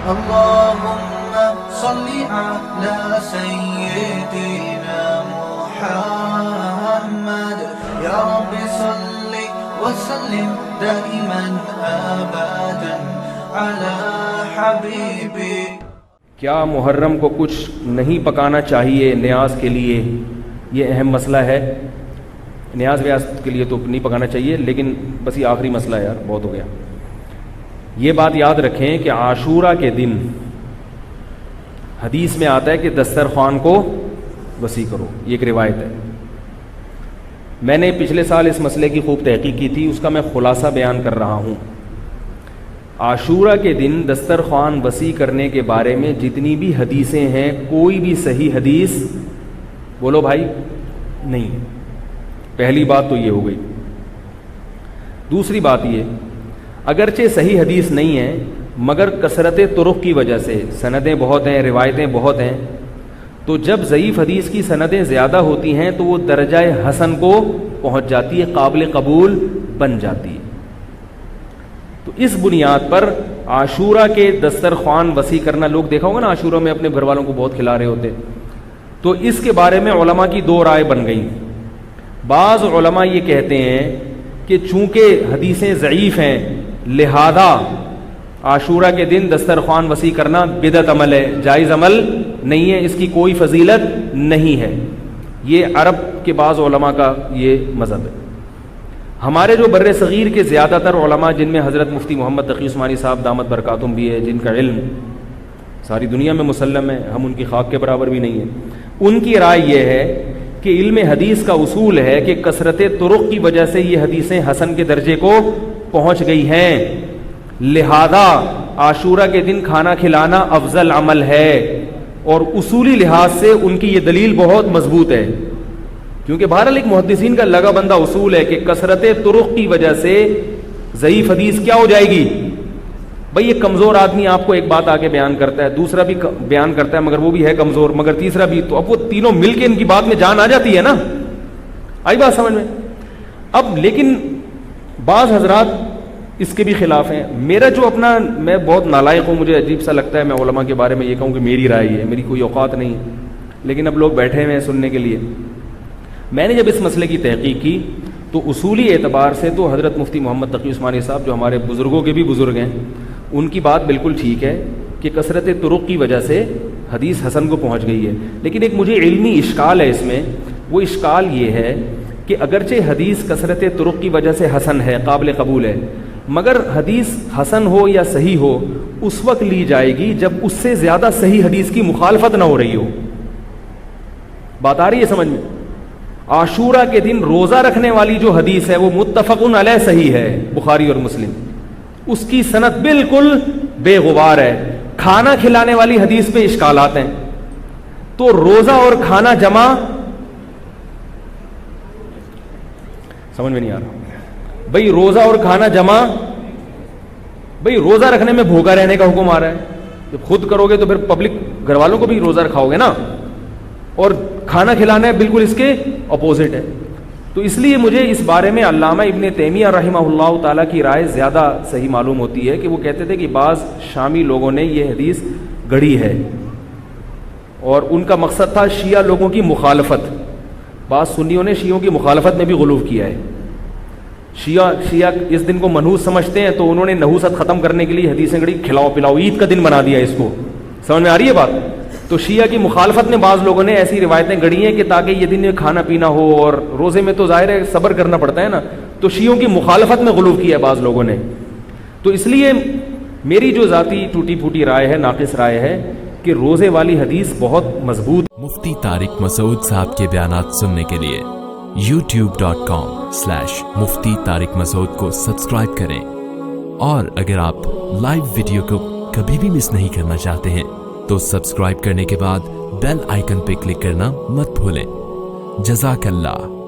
اللهم صل على سيدنا محمد يا رب صل وسلم دائما ابدا على حبيبي. کیا محرم کو کچھ نہیں پکانا چاہیے نیاز کے لیے؟ یہ اہم مسئلہ ہے. نیاز ویاز کے لیے تو نہیں پکانا چاہیے، لیکن بس یہ آخری مسئلہ ہے یار، بہت ہو گیا. یہ بات یاد رکھیں کہ عاشورہ کے دن حدیث میں آتا ہے کہ دسترخوان کو وسیع کرو، یہ ایک روایت ہے. میں نے پچھلے سال اس مسئلے کی خوب تحقیق کی تھی، اس کا میں خلاصہ بیان کر رہا ہوں. عاشورہ کے دن دسترخوان وسیع کرنے کے بارے میں جتنی بھی حدیثیں ہیں، کوئی بھی صحیح حدیث بولو بھائی نہیں. پہلی بات تو یہ ہو گئی. دوسری بات یہ، اگرچہ صحیح حدیث نہیں ہے مگر کثرت طرق کی وجہ سے سندیں بہت ہیں، روایتیں بہت ہیں، تو جب ضعیف حدیث کی سندیں زیادہ ہوتی ہیں تو وہ درجہ حسن کو پہنچ جاتی ہے، قابل قبول بن جاتی ہے. تو اس بنیاد پر عاشورہ کے دسترخوان وسیع کرنا، لوگ دیکھا ہوگا نا عاشورہ میں اپنے گھر والوں کو بہت کھلا رہے ہوتے، تو اس کے بارے میں علماء کی دو رائے بن گئی. بعض علماء یہ کہتے ہیں کہ چونکہ حدیثیں ضعیف ہیں لہذا عاشورہ کے دن دسترخوان وسیع کرنا بدعت عمل ہے، جائز عمل نہیں ہے، اس کی کوئی فضیلت نہیں ہے. یہ عرب کے بعض علماء کا یہ مذہب ہے. ہمارے جو بر صغیر کے زیادہ تر علماء، جن میں حضرت مفتی محمد تقی عثمانی صاحب دامت برکاتہم بھی ہے، جن کا علم ساری دنیا میں مسلم ہے، ہم ان کی خاک کے برابر بھی نہیں ہیں، ان کی رائے یہ ہے کہ علم حدیث کا اصول ہے کہ کثرت طرق کی وجہ سے یہ حدیثیں حسن کے درجے کو پہنچ گئی ہیں، لہذا عاشورہ کے دن کھانا کھلانا افضل عمل ہے. اور اصولی لحاظ سے ان کی یہ دلیل بہت مضبوط ہے، کیونکہ بہرحال ایک محدثین کا لگا بندہ اصول ہے کہ کثرت طرق کی وجہ سے ضعیف حدیث کیا ہو جائے گی. بھئی یہ کمزور آدمی آپ کو ایک بات آگے بیان کرتا ہے، دوسرا بھی بیان کرتا ہے مگر وہ بھی ہے کمزور، مگر تیسرا بھی، تو اب وہ تینوں مل کے ان کی بات میں جان آ جاتی ہے نا. آئی بات سمجھ میں؟ اب لیکن بعض حضرات اس کے بھی خلاف ہیں. میرا جو اپنا، میں بہت نالائق ہوں، مجھے عجیب سا لگتا ہے میں علماء کے بارے میں یہ کہوں کہ میری رائے ہے، میری کوئی اوقات نہیں، لیکن اب لوگ بیٹھے ہوئے ہیں سننے کے لیے. میں نے جب اس مسئلے کی تحقیق کی تو اصولی اعتبار سے تو حضرت مفتی محمد تقی عثمانی صاحب جو ہمارے بزرگوں کے بھی بزرگ ہیں، ان کی بات بالکل ٹھیک ہے کہ کثرت طرق کی وجہ سے حدیث حسن کو پہنچ گئی ہے. لیکن ایک مجھے علمی اشکال ہے اس میں. وہ اشکال یہ ہے کہ اگرچہ حدیث کثرت طرق کی وجہ سے حسن ہے، قابل قبول ہے، مگر حدیث حسن ہو یا صحیح ہو اس وقت لی جائے گی جب اس سے زیادہ صحیح حدیث کی مخالفت نہ ہو رہی ہو. بات آ رہی ہے سمجھ میں؟ عاشورہ کے دن روزہ رکھنے والی جو حدیث ہے وہ متفق علیہ صحیح ہے، بخاری اور مسلم، اس کی سند بالکل بے غبار ہے. کھانا کھلانے والی حدیث پہ اشکالات ہیں. تو روزہ اور کھانا جمع سمجھ میں نہیں آ رہا. بھئی روزہ اور کھانا جمع، بھئی روزہ رکھنے میں بھوکا رہنے کا حکم آ رہا ہے، جب خود کرو گے تو پھر پبلک گھر والوں کو بھی روزہ رکھاؤ گے نا. اور کھانا کھلانا ہے بالکل اس کے اپوزٹ ہے. تو اس لیے مجھے اس بارے میں علامہ ابن تیمیہ رحمہ اللہ تعالیٰ کی رائے زیادہ صحیح معلوم ہوتی ہے کہ وہ کہتے تھے کہ بعض شامی لوگوں نے یہ حدیث گڑھی ہے اور ان کا مقصد تھا شیعہ لوگوں کی مخالفت. بعض سنیوں نے شیعوں کی مخالفت میں بھی غلو کیا ہے. شیعہ اس دن کو منحوس سمجھتے ہیں تو انہوں نے نحوست ختم کرنے کے لیے حدیثیں گڑھی، کھلاؤ پلاؤ، عید کا دن بنا دیا اس کو. سمجھ میں آ رہی ہے بات؟ تو شیعہ کی مخالفت میں بعض لوگوں نے ایسی روایتیں گڑھی ہیں کہ تاکہ یہ دن کھانا پینا ہو، اور روزے میں تو ظاہر ہے صبر کرنا پڑتا ہے نا، تو شیعوں کی مخالفت میں غلو کیا ہے بعض لوگوں نے. تو اس لیے میری جو ذاتی ٹوٹی پھوٹی رائے ہے، ناقص رائے ہے کہ روزے والی حدیث بہت مضبوط. مفتی طارق مسعود صاحب کے بیانات سننے کے لیے youtube.com/مفتی طارق مسعود کو سبسکرائب کریں، اور اگر آپ لائیو ویڈیو کو کبھی بھی مس نہیں کرنا چاہتے ہیں تو سبسکرائب کرنے کے بعد بیل آئیکن پہ کلک کرنا مت بھولیں. جزاک اللہ.